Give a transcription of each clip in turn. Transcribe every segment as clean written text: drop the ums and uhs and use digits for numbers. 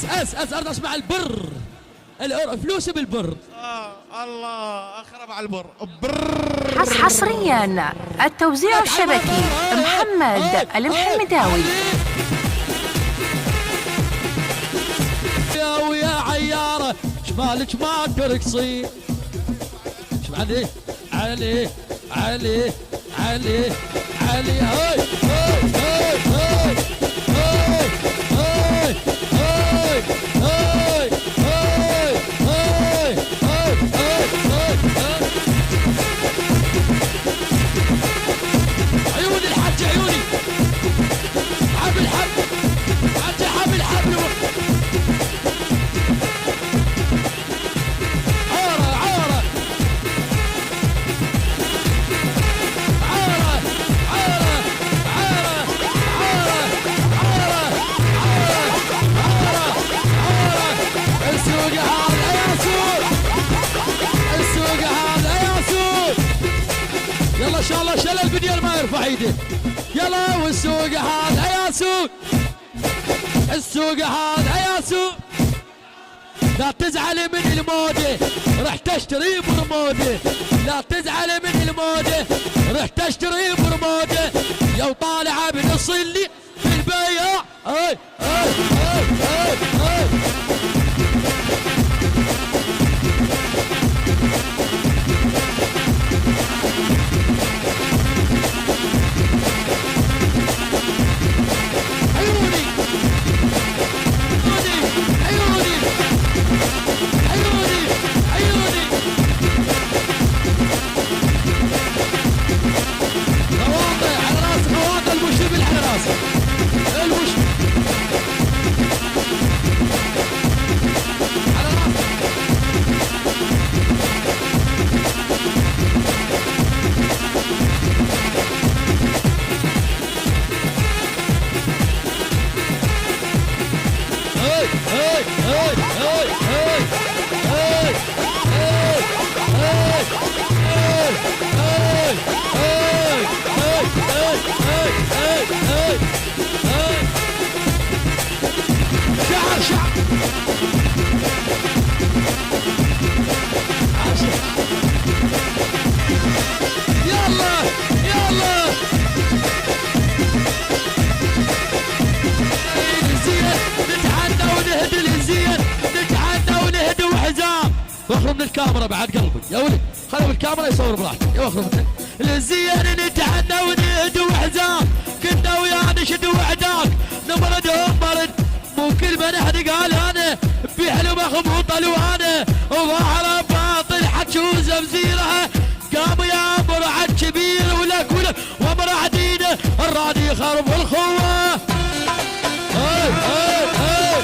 اس ارد اسمع البر. فلوس بالبر. الله اخرب على البر. حصريا التوزيع الشبكي محمد المحمداوي. يا ويا عياره شمالك ما ترقصين. علي علي علي علي علي هاي هاي هاي هاي هاي هاي هاي هاي هاي هاي هاي. عيوني الحج عيوني حبل حبل حج حبل حبل. ان شاء الله شل البنيان ما يرفع ايده. يلا والسوق هذا يا سوق. السوق هذا يا سوق. لا تزعلي من الموده رح تشتري برموده. لا تزعلي من الموده رح تشتري برموده. يا طالعه بنص اللي في البيع. اي اي اي اي اي. واخرب من الكاميرا بعد قلبي يا ولد. خلوا الكاميرا يصور براحته. يا واخرب الزين نتحنى ونهدو وحزام. كنا ويا نشد وعداك نمردهم مرد. مو كل من احد قال انا بحلو مخبوط الوانه. وظاهر باطل حتشوف زمزيرها. قاموا يا مرعد كبير ولك ولك ومرعدينه. الرادي يخرب الخوه. هاي هاي هاي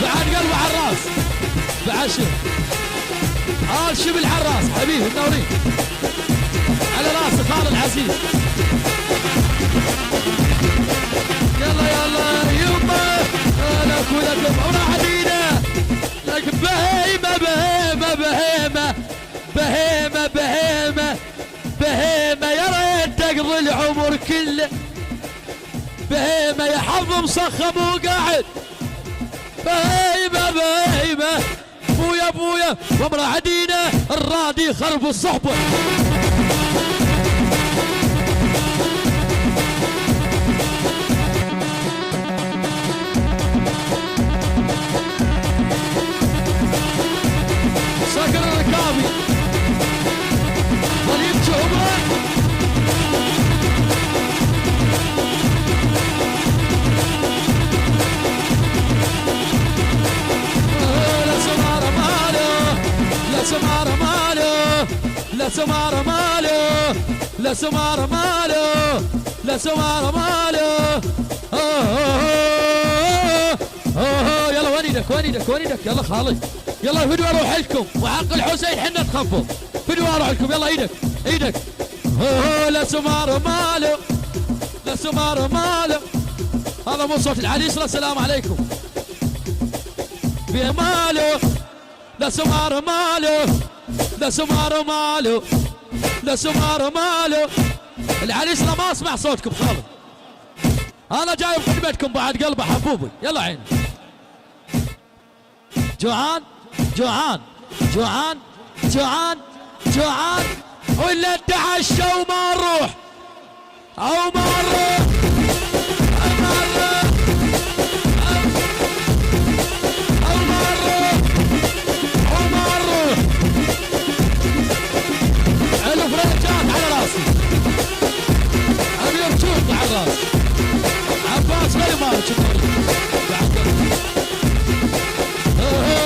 بعد قلبه على الراس بعشر. شبل على الراس حبيبي النورين على راس خالد العزيز. يلا يلا يما لك ولك وراحتينا لك بهيمه بهيمه بهيمه بهيمه بهيمه بهيمه. يا ريت تقضي العمر كله بهيمه. يا حظ مصخب وقاعد بهيمة بهيمة. بويا بويا ومرعدينا الرادي خرب الصحبة. صقر الركابي ضريب جمرة. سمارة ماله لا سمار ماله لا سمار ماله لا سمار ماله يلا وين ايدك وين ايدك وين ايدك يلا خالد يلا فدوى اروح لكم وحق الحسين حنا تخفوا فدوى اروح لكم يلا ايدك ايدك لا سمار ماله لا سمار ماله هذا مو صوت العريس. السلام عليكم بماله لا سمار ماله لا سمار ماله لا سمار ماله العريس لا ما اسمع صوتكم خالد انا جاي بخدمتكم بعد قلبه حبوبي يلا عيني جوعان جوعان جوعان جوعان جوعان ولا نتعشى وما نروح او ما نروح عباس غير مالك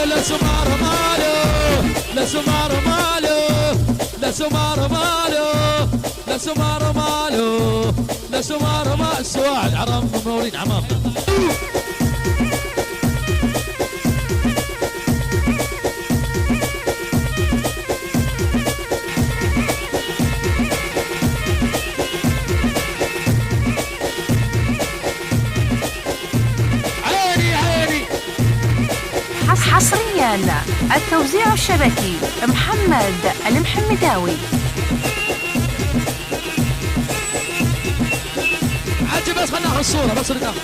لا سمار ماله لا سمار ماله لا سمار ماله لا سمار ماله لا سمار ماله السواعد عرام منورين عمامنا حصريا التوزيع الشبكي محمد المحمداوي. عجب بس خلنا ناخذ الصورة بس ناخذ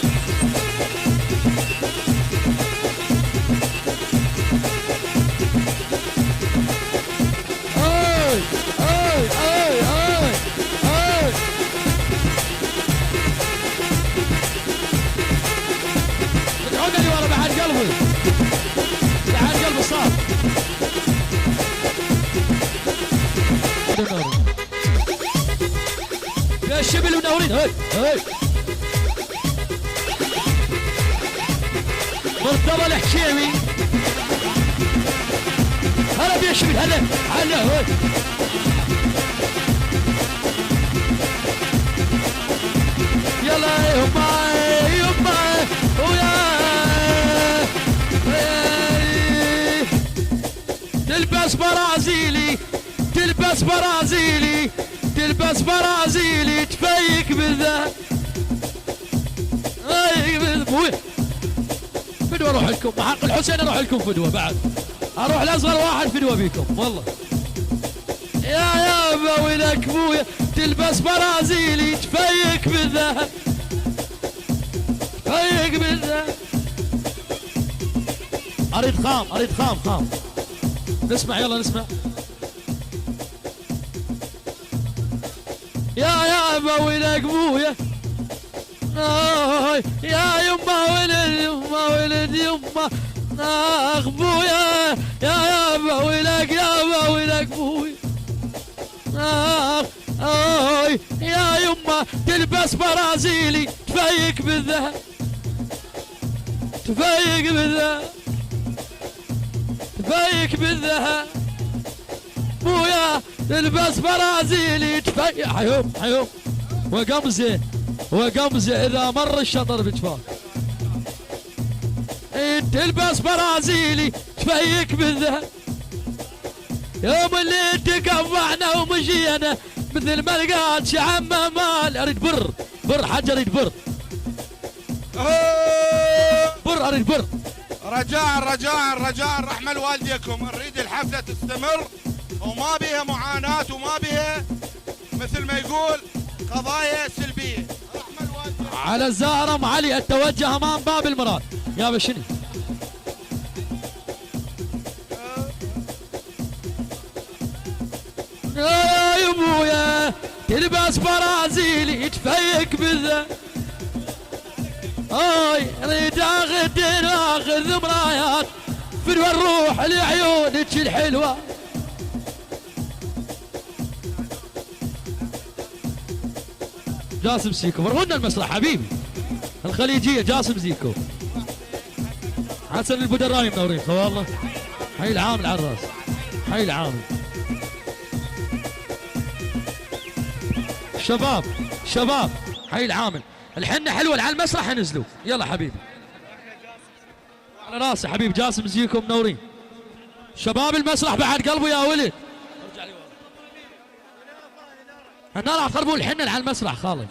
ادعونا لي ورا بعد قلبي بعد قلبي صار يا الشبل منورين هاي هاي مرتضى الحكيمي هلا بيا الشبل هلا هلا هاي يلا يما يما ويا تلبس برازيلي تلبس برازيلي تلبس برازيلي تفيك بالذهب فدوة اروح لكم بحق الحسين اروح لكم فدوة بعد اروح لاصغر واحد فدوة بيكم والله يا يابا ولك بويا تلبس برازيلي تفيك بالذهب تفيك بالذهب اريد خام اريد خام خام نسمع يلا نسمع يا يابا ولك بويا يا يما ولد يما ولد يما اخ بويا يا يابا ولك بويا يا يما تلبس برازيلي تفيك بالذهب تفيك بالذهب تفيك بالذهب بويا تلبس برازيلي تفيك حيوم حيوم وقمزه وقمزه اذا مر الشطر بجفاك تلبس برازيلي تفيك بالذهب يوم اللي تقطعنا ومشينا مثل ما لقات شعم مال اريد بر حاجه اريد بر اريد بر رجاء رحمة والديكم نريد الحفلة تستمر وما بها معاناة وما بها مثل ما يقول قضايا سلبية رحمة والديكم. على الزهرم علي التوجه امام باب المراد يا بشني يا ابويا تلبس برازيلي تفيك بالذهب اريد اخذ مرايات فدوى الروح لعيونك الحلوه جاسم سيكو ورغونا المسرح حبيبي الخليجيه جاسم زيكو حسن البدراي منورين والله حي العامل على الراس حي العامل شباب شباب حي العامل، الحنة حلوة على المسرح ينزلوا. يلا حبيبي على راسي حبيب جاسم، زيكم منورين. شباب المسرح بعد قلبه يا ولد. النار خربوا الحنة على المسرح خالد.